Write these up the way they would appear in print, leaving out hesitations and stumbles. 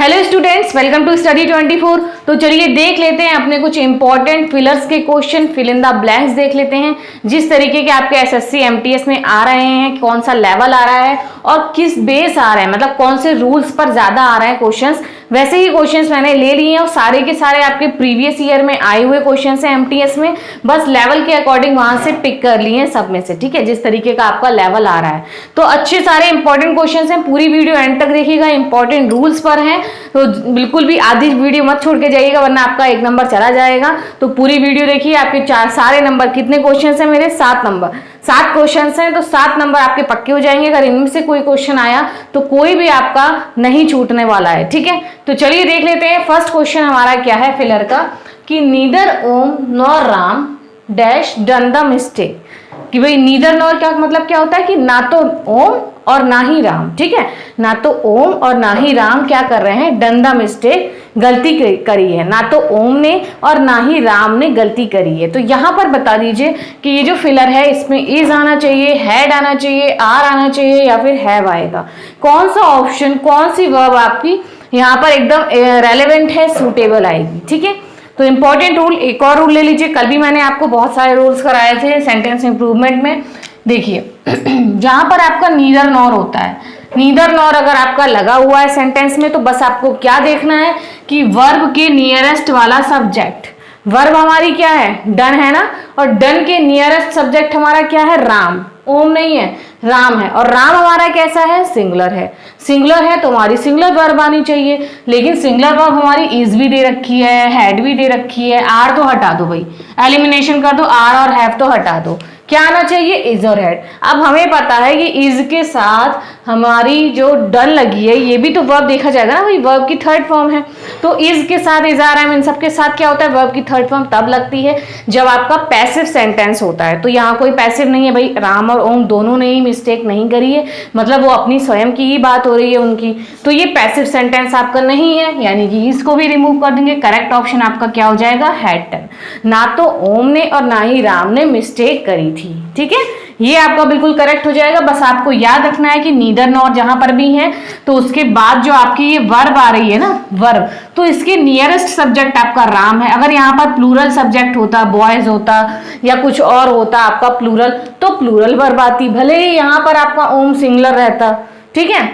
Hello students, welcome to study 24। तो चलिए देख लेते हैं अपने कुछ इंपॉर्टेंट फिलर्स के question, fill in the blanks देख लेते हैं। जिस तरीके के आपके एसएससी एमटीएस में आ रहे हैं, कौन सा लेवल आ रहा है और किस बेस आ रहे हैं, मतलब कौन से रूल्स पर ज्यादा आ रहे हैं क्वेश्चंस, वैसे ही क्वेश्चंस मैंने ले लिए हैं और सारे के सारे आपके प्रीवियस ईयर में आए हुए क्वेश्चंस हैं एमटीएस में। बस लेवल के अकॉर्डिंग वहां से पिक कर लिए हैं सब में से, ठीक है, जिस तरीके का आपका लेवल आ रहा है। तो अच्छे सारे इंपॉर्टेंट क्वेश्चंस हैं, पूरी वीडियो एंड तक देखिएगा, इंपॉर्टेंट रूल्स पर हैं। तो बिल्कुल भी आधी वीडियो मत छोड़ के जाइएगा वरना आपका एक नंबर चला जाएगा। तो पूरी वीडियो देखिए। आपके सारे नंबर, कितने क्वेश्चंस हैं मेरे? 7 नंबर, 7 क्वेश्चंस हैं, तो 7 नंबर आपके पक्के हो जाएंगे। अगर इनमें से कोई क्वेश्चन आया तो कोई भी आपका नहीं छूटने वाला है, ठीक है। तो चलिए देख लेते हैं। फर्स्ट क्वेश्चन हमारा क्या है फिलर का, कि neither Om nor Ram dash done the mistake. कि भाई नीदर नॉर का मतलब क्या होता है कि ना तो ओम और ना ही राम, ठीक है, ना तो ओम और ना ही राम क्या कर रहे हैं, डन द मिस्टेक, गलती करी है। ना तो ओम ने और ना ही राम ने गलती करी है। तो यहां पर बता दीजिए कि ये जो फिलर है इसमें इज आना चाहिए, हैड आना चाहिए, आर आना चाहिए या फिर हैव आएगा। कौन सा ऑप्शन, कौन सी वर्ब आपकी यहाँ पर एकदम रेलेवेंट है, सूटेबल आएगी, ठीक है। तो इंपॉर्टेंट रूल, एक और रूल ले लीजिए। कल भी मैंने आपको बहुत सारे रूल्स कराए थे सेंटेंस इंप्रूवमेंट में। देखिए जहां पर आपका नीदर नॉर होता है, नीदर नॉर अगर आपका लगा हुआ है सेंटेंस में, तो बस आपको क्या देखना है कि वर्ब के नियरेस्ट वाला सब्जेक्ट, वर्ब हमारी क्या है, डन है ना, और डन के नियरेस्ट सब्जेक्ट हमारा क्या है, राम, ओम नहीं है, राम है। और राम हमारा कैसा है, सिंगुलर है। सिंगुलर है तो हमारी सिंगुलर वर्ब आनी चाहिए, लेकिन सिंगुलर वर्ब हमारी इज भी दे रखी है, हैड भी दे रखी है। आर तो हटा दो भाई, एलिमिनेशन कर दो, आर और हैव तो हटा दो। क्या आना चाहिए, इज और हैड। अब हमें पता है कि इज के साथ हमारी जो डन लगी है, ये भी तो वर्ब देखा जाएगा ना भाई, वर्ब की थर्ड फॉर्म है। तो इज के साथ, इज आर एम, इन सब के साथ क्या होता है, वर्ब की थर्ड फॉर्म तब लगती है जब आपका पैसिव सेंटेंस होता है। तो यहाँ कोई पैसिव नहीं है भाई, राम और ओम दोनों ने ही मिस्टेक नहीं करी है, मतलब वो अपनी स्वयं की ही बात हो रही है उनकी। तो ये पैसिव सेंटेंस आपका नहीं है, यानी कि इसको भी रिमूव कर देंगे। करेक्ट ऑप्शन आपका क्या हो जाएगा, हैड डन। ना तो ओम ने और ना ही राम ने मिस्टेक करी थी, ठीक है, ये आपका बिल्कुल करेक्ट हो जाएगा। बस आपको याद रखना है कि नीदर नॉर जहां पर भी है तो उसके बाद जो आपकी ये वर्ब आ रही है ना, वर्ब, तो इसके नियरेस्ट सब्जेक्ट आपका राम है। अगर यहाँ पर प्लूरल सब्जेक्ट होता, बॉयज होता या कुछ और होता आपका प्लूरल, तो प्लूरल वर्ब आती, भले ही यहाँ पर आपका ओम सिंगुलर रहता, ठीक है।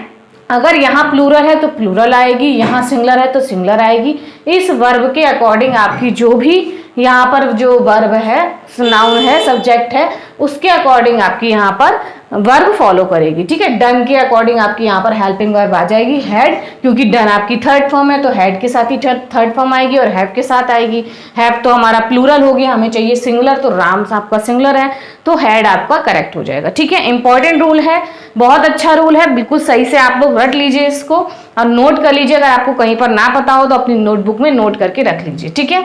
अगर यहाँ प्लूरल है तो प्लूरल आएगी, यहाँ सिंगुलर है तो सिंगुलर आएगी। इस वर्ब के अकॉर्डिंग आपकी जो भी यहाँ पर जो वर्ब है, नाउन है, सब्जेक्ट है, उसके अकॉर्डिंग आपकी यहाँ पर वर्ब फॉलो करेगी, ठीक है। डन के अकॉर्डिंग आपकी यहाँ पर हेल्पिंग वर्ब आ जाएगी हैड, क्योंकि डन आपकी थर्ड फॉर्म है तो हैड के साथ ही थर्ड फॉर्म आएगी और हैव के साथ आएगी। हैव तो हमारा प्लूरल हो गया, हमें चाहिए सिंगुलर, तो राम आपका सिंगुलर है, तो हैड आपका करेक्ट हो जाएगा, ठीक है। इंपॉर्टेंट रूल है, बहुत अच्छा रूल है, बिल्कुल सही से आप लोग रट लीजिए इसको और नोट कर लीजिए। अगर आपको कहीं पर ना पता हो तो अपनी नोटबुक में नोट करके रख लीजिए, ठीक है।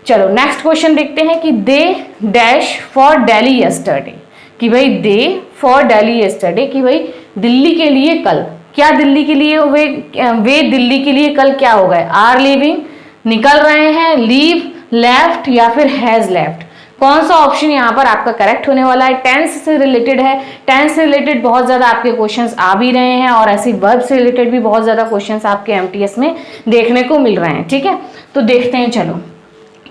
चलो नेक्स्ट क्वेश्चन देखते हैं कि they dash for Delhi yesterday. कि भाई दे फॉर दिल्ली यस्टरडे, कि भाई दिल्ली के लिए कल, क्या दिल्ली के लिए वे दिल्ली के लिए कल क्या हो गए, आर लिविंग, निकल रहे हैं, लीव, लेफ्ट या फिर हैज लेफ्ट। कौन सा ऑप्शन यहाँ पर आपका करेक्ट होने वाला है? टेंस से रिलेटेड है, टेंस से रिलेटेड बहुत ज्यादा आपके क्वेश्चंस आ भी रहे हैं और ऐसी वर्ब से रिलेटेड भी बहुत ज्यादा क्वेश्चंस आपके एमटीएस में देखने को मिल रहे हैं, ठीक है। तो देखते हैं चलो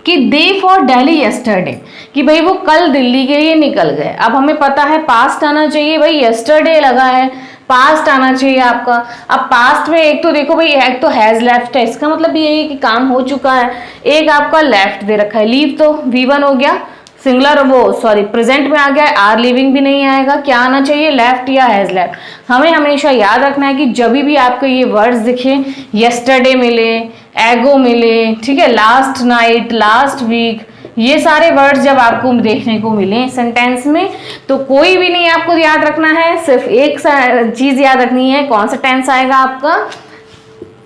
कि दे फॉर दिल्ली यस्टरडे, कि भाई वो कल दिल्ली के लिए निकल गए। अब हमें पता है पास्ट आना चाहिए भाई, यस्टरडे लगा है, पास्ट आना चाहिए आपका। अब पास्ट में एक तो देखो भाई, एक तो हैज लेफ्ट है, इसका मतलब ये है कि काम हो चुका है। एक आपका लेफ्ट दे रखा है, लीव तो V1 हो गया, सिंगुलर, वो सॉरी प्रेजेंट में आ गया, आर लिविंग भी नहीं आएगा। क्या आना चाहिए, लेफ्ट या हैज लेफ्ट। हमें हमेशा याद रखना है कि जब भी आपको ये वर्ड्स दिखे, यस्टरडे मिले, एगो मिले, ठीक है, लास्ट नाइट, लास्ट वीक, ये सारे वर्ड्स जब आपको देखने को मिले सेंटेंस में, तो कोई भी नहीं आपको याद रखना है, सिर्फ एक चीज याद रखनी है। कौन सा टेंस आएगा आपका,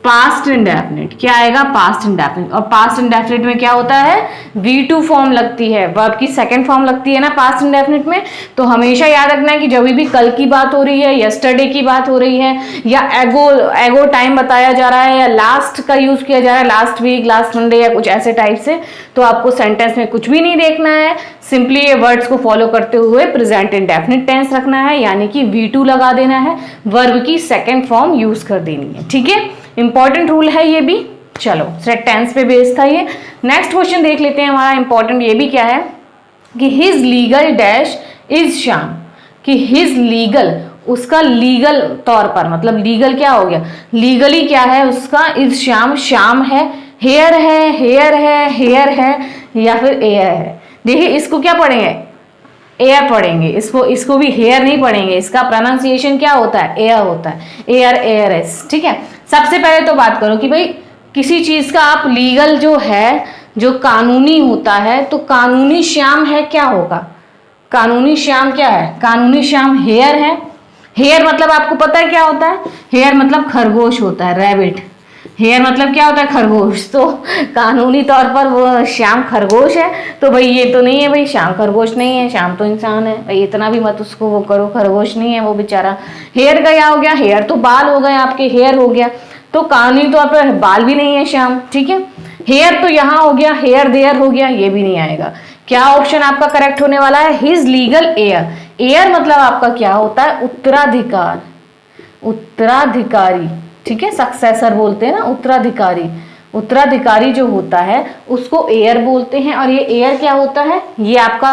पास्ट इंडेफिनिट। क्या आएगा, पास्ट इंडेफिनिट। और पास्ट इंडेफिनिट में क्या होता है, V2 फॉर्म लगती है, वर्ब की सेकंड फॉर्म लगती है ना पास्ट इंडेफिनिट में। तो हमेशा याद रखना है कि जब भी कल की बात हो रही है, यस्टरडे की बात हो रही है, या एगो टाइम बताया जा रहा है, या लास्ट का यूज किया जा रहा है, लास्ट वीक, लास्ट मंडे या कुछ ऐसे टाइप से, तो आपको सेंटेंस में कुछ भी नहीं देखना है, सिंपली ये वर्ड्स को फॉलो करते हुए प्रेजेंट इंडेफिनिट टेंस रखना है, यानी कि V2 लगा देना है, वर्ब की सेकेंड फॉर्म यूज कर देनी है, ठीक है। इंपॉर्टेंट रूल है ये भी। चलो सेट टेंस पे बेस्ड था ये। नेक्स्ट क्वेश्चन देख लेते हैं हमारा इंपॉर्टेंट ये भी क्या है कि his legal dash is Shyam, कि हिज लीगल उसका लीगल तौर पर, मतलब लीगल क्या हो गया, लीगली क्या है उसका, इज श्याम, श्याम है, हेयर है, हेयर है, हेयर है या फिर एयर है। देखिए इसको क्या पढ़ेंगे, एयर पढ़ेंगे, इसको भी हेयर नहीं पढ़ेंगे, इसका प्रोनाउंसिएशन क्या होता है, एयर होता है, एयर, एयर एस। ठीक है, सबसे पहले तो बात करो कि भाई किसी चीज का आप लीगल जो है, जो कानूनी होता है, तो कानूनी श्याम है क्या होगा, कानूनी श्याम क्या है, कानूनी श्याम हेयर है। हेयर मतलब आपको पता है क्या होता है, हेयर मतलब खरगोश होता है, रैबिट। हेयर मतलब क्या होता है, खरगोश। तो कानूनी तौर पर वो श्याम खरगोश है, तो भाई ये तो नहीं है भाई, श्याम खरगोश नहीं है, श्याम तो इंसान है भाई, इतना भी मत उसको वो करो, खरगोश नहीं है वो बेचारा। हेयर का क्या हो गया, हेयर तो बाल हो गए आपके, हेयर हो गया, तो कानूनी तौर पर बाल भी नहीं है श्याम। ठीक है, हेयर तो यहाँ हो गया, हेयर देयर हो गया, ये भी नहीं आएगा। क्या ऑप्शन आपका करेक्ट होने वाला है, हिज लीगल एयर। एयर मतलब आपका क्या होता है, उत्तराधिकार, उत्तराधिकारी। ठीक है, सक्सेसर बोलते हैं ना, उत्तराधिकारी। उत्तराधिकारी जो होता है उसको एयर बोलते हैं। और ये एयर क्या होता है, ये आपका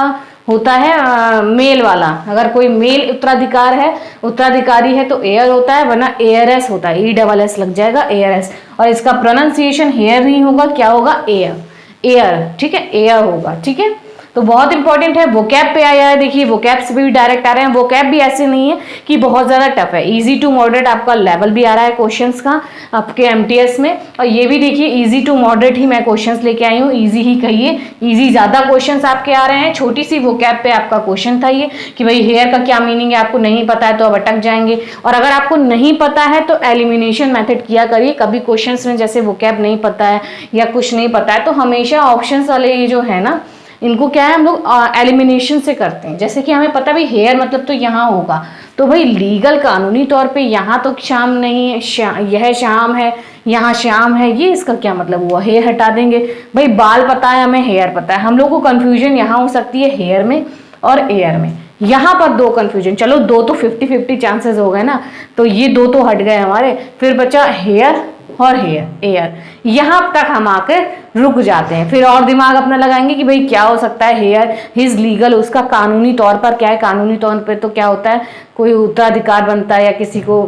होता है मेल वाला। अगर कोई मेल उत्तराधिकार है, उत्तराधिकारी है तो एयर होता है, वरना एयरएस होता है, ESS लग जाएगा, एयरएस। और इसका प्रोनाउंसिएशन हेयर नहीं होगा, क्या होगा, एयर, एयर। ठीक है, एयर होगा। ठीक है, तो बहुत इंपॉर्टेंट है। वोकैब पे आया है, देखिए वोकैब से भी डायरेक्ट आ रहे हैं। वोकैब भी ऐसे नहीं है कि बहुत ज्यादा टफ है, इजी टू मॉडरेट आपका लेवल भी आ रहा है क्वेश्चंस का आपके MTS में। और ये भी देखिए इजी टू मॉडरेट ही मैं क्वेश्चंस लेके आई हूँ, इजी ही कहिए, इजी ज्यादा क्वेश्चंस आपके आ रहे हैं। छोटी सी वोकैब पे आपका क्वेश्चन था ये कि भाई हेयर का क्या मीनिंग है, आपको नहीं पता है तो अब अटक जाएंगे। और अगर आपको नहीं पता है तो एलिमिनेशन मेथड किया करिए। कभी क्वेश्चंस में जैसे वोकैब नहीं पता है या कुछ नहीं पता है तो हमेशा ऑप्शंस वाले ये जो है ना, इनको क्या है हम लोग एलिमिनेशन से करते हैं। जैसे कि हमें पता है भाई हेयर मतलब तो यहाँ होगा, तो भाई लीगल कानूनी तौर पे यहाँ तो शाम नहीं है, यह शाम है, यहाँ श्याम है, ये इसका क्या मतलब हुआ, हेयर हटा देंगे। भाई बाल पता है हमें, हेयर पता है, हम लोग को कंफ्यूजन यहाँ हो सकती है हेयर में और एयर में। यहाँ पर दो कंफ्यूजन, चलो दो तो 50-50 चांसेस हो गए ना, तो ये दो तो हट गए हमारे, फिर बचा हेयर और हेयर, एयर। यहाँ तक हम आकर रुक जाते हैं, फिर और दिमाग अपना लगाएंगे कि भाई क्या हो सकता है, हेयर, हिज लीगल, उसका कानूनी तौर पर क्या है, कानूनी तौर पर तो क्या होता है, कोई उत्तराधिकार बनता है या किसी को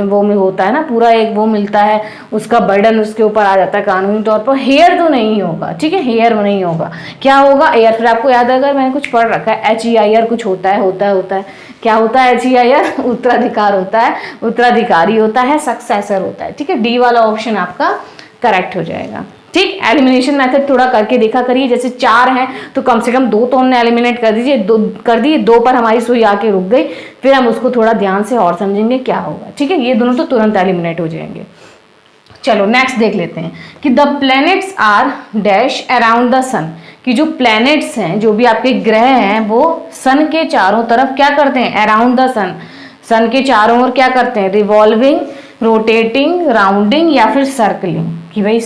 वो में होता है ना, पूरा एक वो मिलता है, उसका बर्डन उसके ऊपर आ जाता है कानूनी तौर पर। हेयर तो नहीं होगा, ठीक है, हेयर नहीं होगा, क्या होगा, एयर। फिर आपको याद है, अगर मैंने कुछ पढ़ रखा है, HEIR कुछ होता है, क्या होता है HEIR, उत्तराधिकार होता है, उत्तराधिकारी होता है, सक्सेसर होता है। ठीक है, डी वाला ऑप्शन आपका करेक्ट हो जाएगा। ठीक, एलिमिनेशन मेथड थोड़ा करके देखा करिए, जैसे 4 हैं तो कम से कम 2 तो हमने एलिमिनेट कर दिए, 2 पर हमारी सुई आके रुक गई, फिर हम उसको थोड़ा ध्यान से और समझेंगे क्या होगा। ठीक है, ये दोनों तो तुरंत एलिमिनेट हो जाएंगे। चलो नेक्स्ट देख लेते हैं कि the planets are dash around the sun, कि जो प्लैनेट्स हैं, जो भी आपके ग्रह हैं, वो सन के चारों तरफ क्या करते हैं, अराउंड द सन, सन के चारों ओर क्या करते हैं, रिवॉल्विंग, रोटेटिंग, राउंडिंग या फिर सर्कलिंग। कि भाई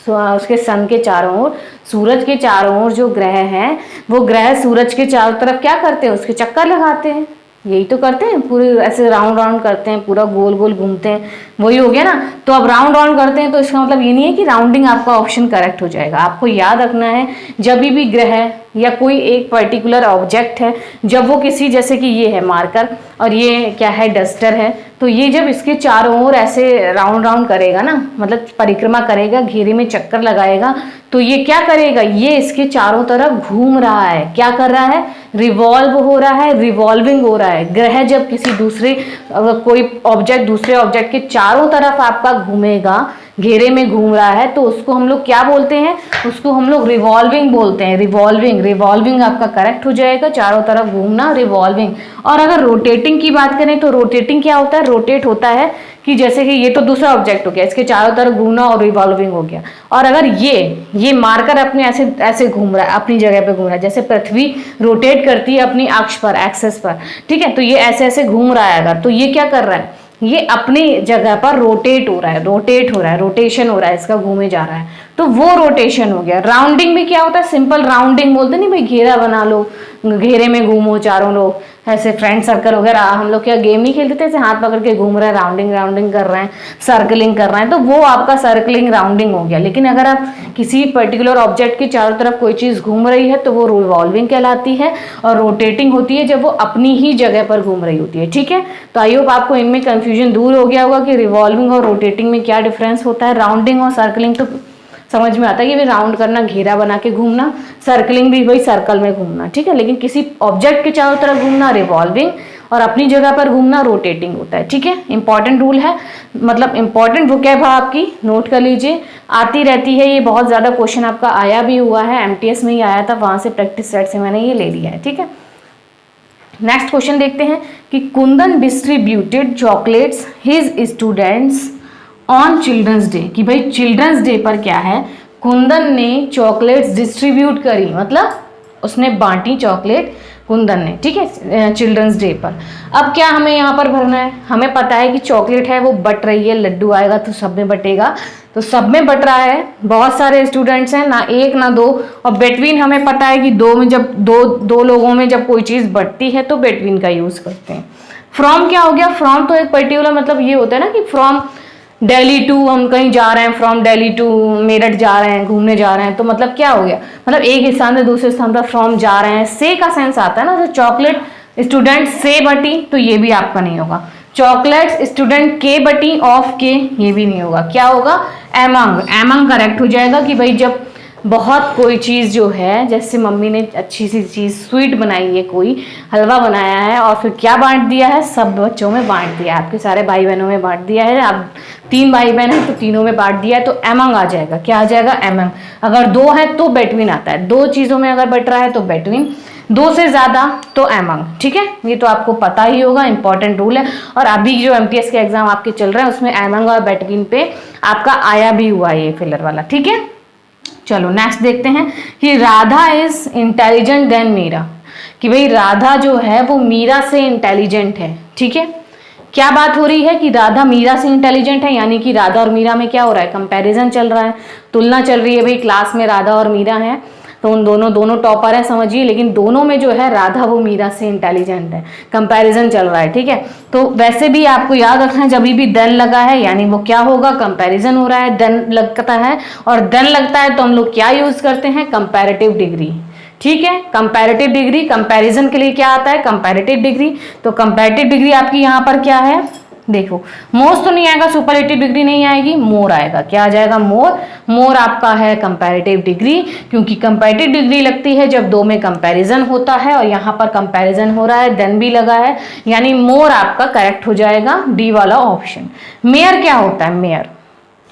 उसके सन के चारों ओर, सूरज के चारों ओर जो ग्रह हैं, वो ग्रह सूरज के चारों तरफ क्या करते हैं, उसके चक्कर लगाते हैं, यही तो करते हैं, पूरे ऐसे राउंड राउंड करते हैं, पूरा गोल गोल घूमते हैं, वही हो गया ना। तो अब राउंड राउंड करते हैं तो इसका मतलब ये नहीं है कि राउंडिंग आपका ऑप्शन करेक्ट हो जाएगा। आपको याद रखना है जब भी ग्रह या कोई एक पर्टिकुलर ऑब्जेक्ट है, जब वो किसी, जैसे कि ये है मार्कर और ये क्या है, डस्टर है, तो ये जब इसके चारों ओर ऐसे राउंड राउंड करेगा ना, मतलब परिक्रमा करेगा, घेरे में चक्कर लगाएगा, तो ये क्या करेगा, ये इसके चारों तरफ घूम रहा है, क्या कर रहा है, रिवॉल्व हो रहा है, रिवॉल्विंग हो रहा है। ग्रह जब किसी दूसरे, कोई ऑब्जेक्ट दूसरे ऑब्जेक्ट के चारों तरफ आपका घूमेगा, घेरे में घूम रहा है, तो उसको हम लोग क्या बोलते हैं, उसको हम लोग रिवॉल्विंग बोलते हैं। रिवॉल्विंग आपका करेक्ट हो जाएगा, चारों तरफ घूमना, रिवॉल्विंग। और अगर रोटेटिंग की बात करें तो रोटेटिंग क्या होता है, रोटेट होता है कि जैसे कि ये तो दूसरा ऑब्जेक्ट हो गया, इसके चारों तरफ घूमना और रिवॉल्विंग हो गया। और अगर ये मार्कर अपने ऐसे घूम रहा है, अपनी जगह पे घूम रहा है, जैसे पृथ्वी रोटेट करती है अपनी अक्ष पर, एक्सेस पर, ठीक है, तो ये ऐसे ऐसे घूम रहा है अगर, तो ये क्या कर रहा है, ये अपनी जगह पर रोटेट हो रहा है, रोटेशन हो रहा है, इसका घूमे जा रहा है, तो वो रोटेशन हो गया। राउंडिंग में क्या होता है, सिंपल राउंडिंग बोलते नहीं भाई, घेरा बना लो, घेरे में घूमो चारों लोग, ऐसे फ्रेंड सर्कल वगैरह, हम लोग क्या गेम नहीं खेलते थे, ऐसे हाथ पकड़ के घूम रहे हैं, राउंडिंग राउंडिंग कर रहे हैं, सर्कलिंग कर रहे हैं, तो वो आपका सर्कलिंग राउंडिंग हो गया। लेकिन अगर आप किसी पर्टिकुलर ऑब्जेक्ट की चारों तरफ कोई चीज घूम रही है तो वो रिवॉल्विंग कहलाती है, और रोटेटिंग होती है जब वो अपनी ही जगह पर घूम रही होती है। ठीक है, तो आई होप आपको इनमें कंफ्यूजन दूर हो गया होगा कि रिवॉल्विंग और रोटेटिंग में क्या डिफरेंस होता है। राउंडिंग और सर्कलिंग तो समझ में आता है कि भाई राउंड करना, घेरा बना के घूमना, सर्कलिंग भी वही सर्कल में घूमना। ठीक है, लेकिन किसी ऑब्जेक्ट के चारों तरफ घूमना रिवॉल्विंग, और अपनी जगह पर घूमना रोटेटिंग होता है। ठीक है, इंपॉर्टेंट रूल है, मतलब इंपॉर्टेंट वोकैब आपकी नोट कर लीजिए, आती रहती है ये, बहुत ज्यादा क्वेश्चन आपका आया भी हुआ है, एमटीएस में ही आया था, वहां से प्रैक्टिस सेट से मैंने ये ले लिया है। ठीक है, नेक्स्ट क्वेश्चन देखते हैं कि Kundan distributed chocolates his students on children's day, कि भाई चिल्ड्रंस डे पर क्या है, कुंदन ने चॉकलेट्स डिस्ट्रीब्यूट करी, मतलब उसने बांटी चॉकलेट कुंदन ने। ठीक है, चिल्ड्रंस डे पर। अब क्या हमें यहाँ पर भरना है, हमें पता है कि चॉकलेट है वो बट रही है, लड्डू आएगा तो सब में बटेगा, तो सब में बट रहा है, बहुत सारे स्टूडेंट्स हैं, ना एक ना दो, और बिटवीन हमें पता है कि दो में जब दो लोगों में जब कोई चीज बटती है तो बिटवीन का यूज करते हैं। फ्रॉम क्या हो गया, फ्रॉम तो एक पर्टिकुलर मतलब ये होता है ना कि फ्रॉम दिल्ली टू, हम कहीं जा रहे हैं, फ्रॉम दिल्ली टू मेरठ जा रहे हैं, घूमने जा रहे हैं, तो मतलब क्या हो गया, मतलब एक स्थान से दूसरे स्थान पर फ्रॉम जा रहे हैं, से का सेंस आता है ना, तो चॉकलेट स्टूडेंट से बटी, तो ये भी आपका नहीं होगा। चॉकलेट्स स्टूडेंट के बटी ऑफ के, ये भी नहीं होगा, क्या होगा, एमंग, एमंग करेक्ट हो जाएगा। कि भाई जब बहुत कोई चीज़ जो है, जैसे मम्मी ने अच्छी सी चीज़ स्वीट बनाई है, कोई हलवा बनाया है, और फिर क्या बांट दिया है, सब बच्चों में बांट दिया है, आपके सारे भाई बहनों में बांट दिया है, आप 3 भाई बहन हैं तो तीनों में बांट दिया है, तो एमंग आ जाएगा। क्या आ जाएगा, एमंग। अगर 2 है तो बिटवीन आता है, 2 चीज़ों में अगर बट रहा है तो बिटवीन, 2 से ज्यादा तो एमंग। ठीक है, ये तो आपको पता ही होगा, इंपॉर्टेंट रूल है, और अभी जो एमटीएस के एग्जाम आपके चल रहे हैं उसमें एमंग और बिटवीन पे आपका आया भी हुआ है ये फिलर वाला। ठीक है, चलो नेक्स्ट देखते हैं कि Radha is intelligent then Meera, कि भाई राधा जो है वो मीरा से इंटेलिजेंट है। ठीक है, क्या बात हो रही है कि राधा मीरा से इंटेलिजेंट है, यानी कि राधा और मीरा में क्या हो रहा है, कंपैरिजन चल रहा है, तुलना चल रही है। भाई क्लास में राधा और मीरा हैं, तो उन दोनों टॉपर है समझिए, लेकिन दोनों में जो है राधा वो मीरा से इंटेलिजेंट है, कंपैरिजन चल रहा है। ठीक है, तो वैसे भी आपको याद रखना है, जब भी देन लगा है यानी वो क्या होगा, कंपैरिजन हो रहा है, देन लगता है, और देन लगता है तो हम लोग क्या यूज करते हैं, कंपैरेटिव डिग्री। ठीक है, कंपैरेटिव डिग्री, कंपैरिजन के लिए क्या आता है, कंपैरेटिव डिग्री। तो कंपैरेटिव डिग्री आपकी यहाँ पर क्या है, देखो मोस्ट तो नहीं आएगा, सुपरलेटिव डिग्री नहीं आएगी, मोर आएगा। क्या आ जाएगा, मोर। मोर आपका है कंपैरेटिव डिग्री, क्योंकि कंपैरेटिव डिग्री लगती है जब 2 में कंपैरिजन होता है, और यहाँ पर कंपैरिजन हो रहा है, देन भी लगा है, यानी मोर आपका करेक्ट हो जाएगा, डी वाला ऑप्शन। मेयर क्या होता है, मेयर,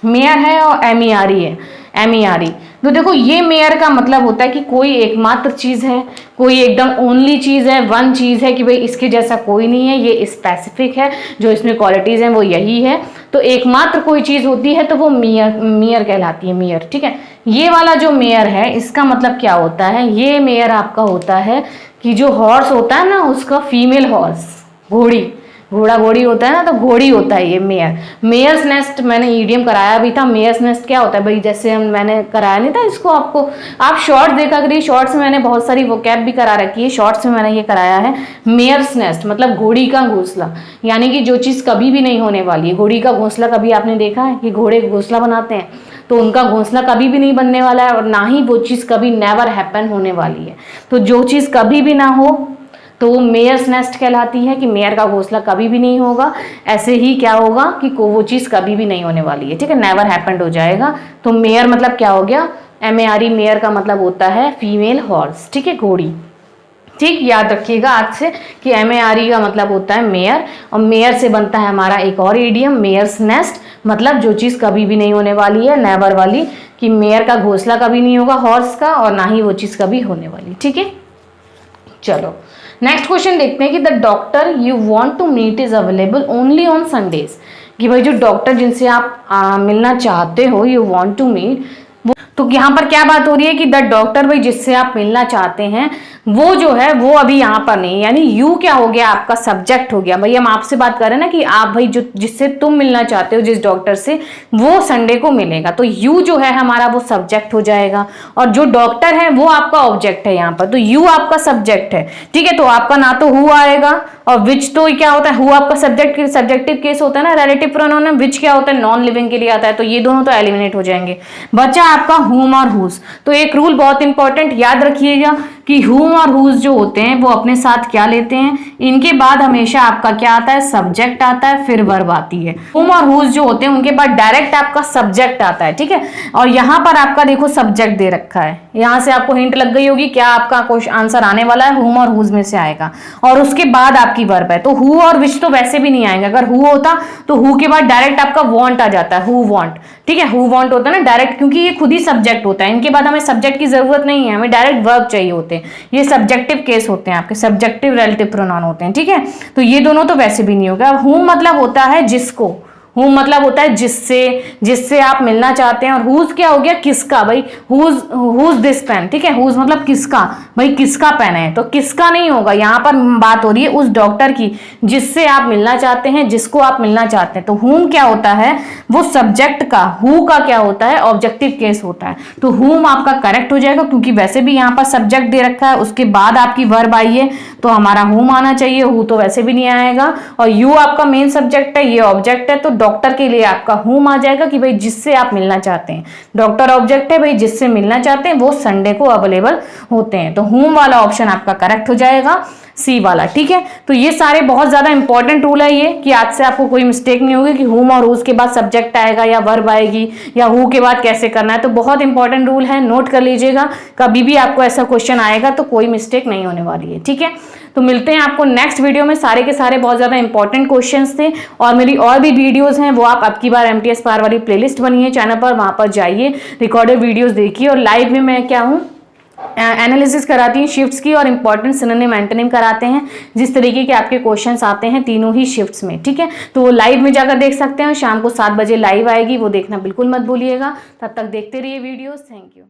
मेयर है और एमईआरई है, एमईआरई। तो देखो ये मेयर का मतलब होता है कि कोई एकमात्र चीज है, कोई एकदम ओनली चीज है, वन चीज है, कि भाई इसके जैसा कोई नहीं है, ये स्पेसिफिक है, जो इसमें क्वालिटीज हैं वो यही है। तो एकमात्र कोई चीज होती है तो वो मेयर, मेयर कहलाती है, मेयर। ठीक है, ये वाला जो मेयर है इसका मतलब क्या होता है, ये मेयर आपका होता है कि जो हॉर्स होता है ना उसका फीमेल हॉर्स, घोड़ी, घोड़ा घोड़ी होता है ना, तो घोड़ी होता है ये मेयर। मेयर्स नेस्ट मैंने ईडीएम कराया भी था। मेयर्स नेस्ट क्या होता है भाई, जैसे मैंने कराया नहीं था इसको आपको, आप शॉर्ट्स देखा करिए, शॉर्ट्स में मैंने बहुत सारी वोकैब भी करा रखी है, शॉर्ट्स में मैंने ये कराया है। मेयर्स नेस्ट मतलब घोड़ी का घोंसला, यानी कि जो चीज़ कभी भी नहीं होने वाली है। घोड़ी का घोंसला कभी आपने देखा है कि घोड़े घोंसला बनाते हैं, तो उनका घोंसला कभी भी नहीं बनने वाला है, और ना ही वो चीज़ कभी नेवर हैपन होने वाली है। तो जो चीज़ कभी भी ना हो तो वो मेयर्स नेस्ट कहलाती है, कि मेयर का घोंसला कभी भी नहीं होगा। ऐसे ही क्या होगा कि वो चीज़ कभी भी नहीं होने वाली है। ठीक है, नेवर हैपेंड हो जाएगा। तो मेयर मतलब क्या हो गया, एमएआरई, मेयर का मतलब होता है फीमेल हॉर्स। ठीक है, घोड़ी। ठीक, याद रखिएगा आज से कि एमएआरई का मतलब होता है मेयर, और मेयर से बनता है हमारा एक और इडियम, मेयर्स नेस्ट, मतलब जो चीज़ कभी भी नहीं होने वाली है, नेवर वाली, कि मेयर का घोंसला कभी नहीं होगा हॉर्स का, और ना ही वो चीज़ कभी होने वाली। ठीक है, चलो नेक्स्ट क्वेश्चन देखते हैं कि the doctor you want to meet is available only on Sundays, कि भाई जो डॉक्टर जिनसे आप मिलना चाहते हो, यू वांट टू मीट, तो यहाँ पर क्या बात हो रही है कि द डॉक्टर भाई जिससे आप मिलना चाहते हैं वो जो है वो अभी यहाँ पर नहीं, यानी यू क्या हो गया, आपका सब्जेक्ट हो गया। भाई हम आपसे बात कर रहे हैं ना कि आप भाई जो जिससे तुम मिलना चाहते हो जिस डॉक्टर से, वो संडे को मिलेगा, तो यू जो है हमारा वो सब्जेक्ट हो जाएगा और जो डॉक्टर है वो आपका ऑब्जेक्ट है यहाँ पर, तो यू आपका सब्जेक्ट है। ठीक है, तो आपका ना तो हु आएगा और विच तो क्या होता है, हु आपका सब्जेक्ट, सब्जेक्टिव केस होता है ना रिलेटिव प्रोनाउन में, विच क्या होता है नॉन लिविंग के लिए आता है, तो ये दोनों तो एलिमिनेट हो जाएंगे। बचा आपका हुम और हुज। तो एक रूल बहुत इंपॉर्टेंट याद रखिएगा कि हुम और हुज जो होते हैं वो अपने साथ क्या लेते हैं, इनके बाद हमेशा आपका क्या आता है, सब्जेक्ट आता है, फिर वर्ब आती है। हुम और हुज जो होते हैं उनके बाद डायरेक्ट आपका सब्जेक्ट आता है। ठीक है, और यहाँ पर आपका देखो सब्जेक्ट दे रखा है, यहाँ से आपको हिंट लग गई होगी क्या आपका क्वेश्चन आंसर आने वाला है, हुम और हुज में से आएगा और उसके बाद आपकी वर्ब है। तो हु और विच तो वैसे भी नहीं आएंगे, अगर हु होता तो हु के बाद डायरेक्ट आपका वांट आ जाता है, हु वांट। ठीक है, हु वांट होता है ना डायरेक्ट, क्योंकि ये खुद ही सब्जेक्ट होता है, इनके बाद हमें सब्जेक्ट की जरूरत नहीं है, हमें डायरेक्ट वर्ब चाहिए होते हैं। ये सब्जेक्टिव केस होते हैं आपके, सब्जेक्टिव रिलेटिव प्रोनाउन होते हैं। ठीक है, तो ये दोनों तो वैसे भी नहीं होगा। हु मतलब होता है जिसको, हु मतलब होता है जिससे, जिससे आप मिलना चाहते हैं, और हुज क्या हो गया, किसका। भाई हुज दिस पेन। ठीक है, हुज मतलब किसका, भाई किसका पेन है, तो किसका नहीं होगा, यहाँ पर बात हो रही है उस डॉक्टर की जिससे आप मिलना चाहते हैं, जिसको आप मिलना चाहते हैं। तो हुम क्या होता है, वो सब्जेक्ट का, हु का क्या होता है, ऑब्जेक्टिव केस होता है। तो हुम आपका करेक्ट हो जाएगा, क्योंकि वैसे भी यहाँ पर सब्जेक्ट दे रखा है, उसके बाद आपकी वर्ब आई है तो हमारा हुम आना चाहिए, हु तो वैसे भी नहीं आएगा, और यू आपका मेन सब्जेक्ट है, ये ऑब्जेक्ट है, तो डॉक्टर के लिए आपका हुम आ जाएगा कि भाई जिससे आप मिलना चाहते हैं। डॉक्टर ऑब्जेक्ट है, भाई जिससे मिलना चाहते हैं वो संडे को अवेलेबल होते हैं, तो हुम वाला ऑप्शन आपका करेक्ट हो जाएगा, सी वाला। ठीक है, तो ये सारे बहुत ज्यादा इंपॉर्टेंट रूल है ये, कि आज से आपको कोई मिस्टेक नहीं होगी कि हुम और हुज के बाद सब्जेक्ट आएगा या वर्ब आएगी या हु के बाद कैसे करना है। तो बहुत इंपॉर्टेंट रूल है, नोट कर लीजिएगा, कभी भी आपको ऐसा क्वेश्चन आएगा तो कोई मिस्टेक नहीं होने वाली है। ठीक है, तो मिलते हैं आपको नेक्स्ट वीडियो में। सारे के सारे बहुत ज्यादा इंपॉर्टेंट क्वेश्चंस थे, और मेरी और भी वीडियोस हैं वो आप अब की बार MTS पार वाली प्लेलिस्ट बनी है चैनल पर, वहां पर जाइए, रिकॉर्डेड वीडियोस देखिए, और लाइव में मैं क्या हूँ एनालिसिस कराती हूँ शिफ्ट्स की, और इंपॉर्टेंट सिनोनिम एंटोनिम कराते हैं, जिस तरीके के आपके क्वेश्चंस आते हैं तीनों ही शिफ्ट्स में। ठीक है, तो वो लाइव में जाकर देख सकते हैं, शाम को 7 बजे लाइव आएगी, वो देखना बिल्कुल मत भूलिएगा। तब तक देखते रहिए वीडियोस। Thank you.